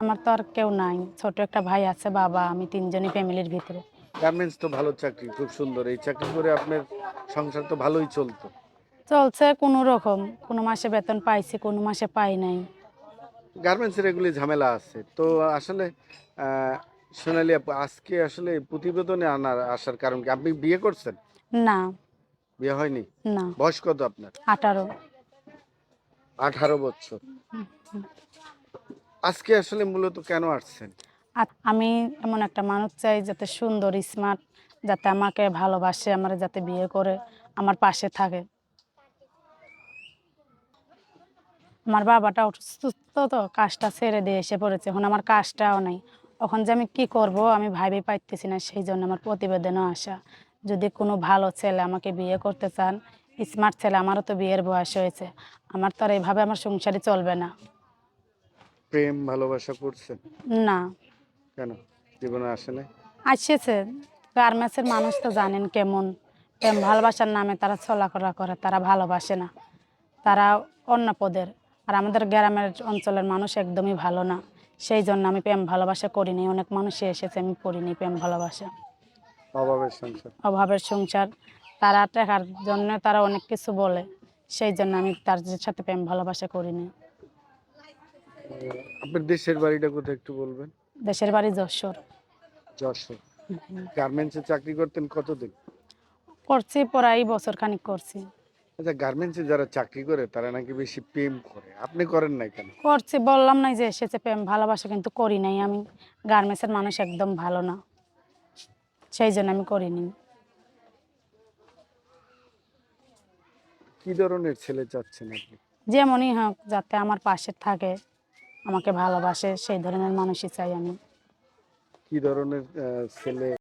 আমার তো আর কেউ নাই। ছোট একটা ভাই আছে, বাবা, আমি ৩ জনই ফ্যামিলির ভিতরে। গার্মেন্টস তো ভালো চাকরি, খুব সুন্দর। এই চাকরি করে আপনার সংসার তো ভালোই চলতো। চলছে কোনো রকম। কোনো মাসে বেতন পাইছি, কোনো মাসে পাই নাই। গার্মেন্টসের এগুলি ঝামেলা আছে। তো আসলে আ সোনালী আপু আজকে আসলে প্রতিবেদনে আসার কারণ কি? আপনি বিয়ে করছেন? না, বিয়ে হয়নি? না, বয়স কত আপনার? ১৮। ১৮ বছর। আজকে আসলে মূলত কেন আসছেন? আমি এমন একটা মানুষ চাই যাতে সুন্দর, স্মার্ট, যাতে আমাকে ভালোবাসে, আমারে যাতে বিয়ে করে আমার পাশে থাকে। আমার বাবাটা অসুস্থ, তো কাজটা ছেড়ে দিয়ে এসে পড়েছে। এখন আমার কাজটাও নাই। এখন যে আমি কি করব আমি ভাইবে পাইতেছি না। সেইজন্য আমার প্রতিবেদনও আসা। যদি কোনো ভালো ছেলে আমাকে বিয়ে করতে চান, স্মার্ট ছেলে, আমারও তো বিয়ের বয়স হয়েছে। আমার তো আর এভাবে আমার সংসারই চলবে না। প্রেম ভালোবাসা করছেন? না, কেন? জীবনে আসে নাই? আসছে। গার্মেন্টসের মানুষ তো জানেন কেমন। প্রেম ভালোবাসার নামে তারা চলাফেরা করে, তারা ভালোবাসে না। তারা অন্য পদের। আর আমাদের গ্রামের অঞ্চলের মানুষ একদমই ভালো না। সেই জন্য আমি প্রেম ভালোবাসা করিনি। অনেক মানুষই এসেছে, আমি করিনি প্রেম ভালোবাসা। অভাবের সংসার। অভাবের সংসার। তারা টাকার জন্য তারা অনেক কিছু বলে। সেই জন্য আমি তার সাথে প্রেম ভালোবাসা করিনি। আপনার দেশের বাড়িটা কোথায় একটু বলবেন? দেশের বাড়ি যশোর। যশোর। গার্মেন্টসে চাকরি করতেন কতদিন? করছি প্রায় বছর খানিক করছি। আচ্ছা, গার্মেন্টসে যারা চাকরি করে তারা নাকি বেশি প্রেম করে। আপনি করেন নাই কেন? করছি, বললাম নাই যে এসেছে প্রেম ভালোবাসা, কিন্তু করি নাই আমি। গার্মেন্টসের মানুষ একদম ভালো না। সেই জন্য আমি করিনি। কি ধরনের ছেলে চাচ্ছেন আপনি? যেমনই হোক যাতে আমার পাশে থাকে, আমাকে ভালোবাসে, সেই ধরনের মানুষই চাই আমি। কি ধরনের ছেলে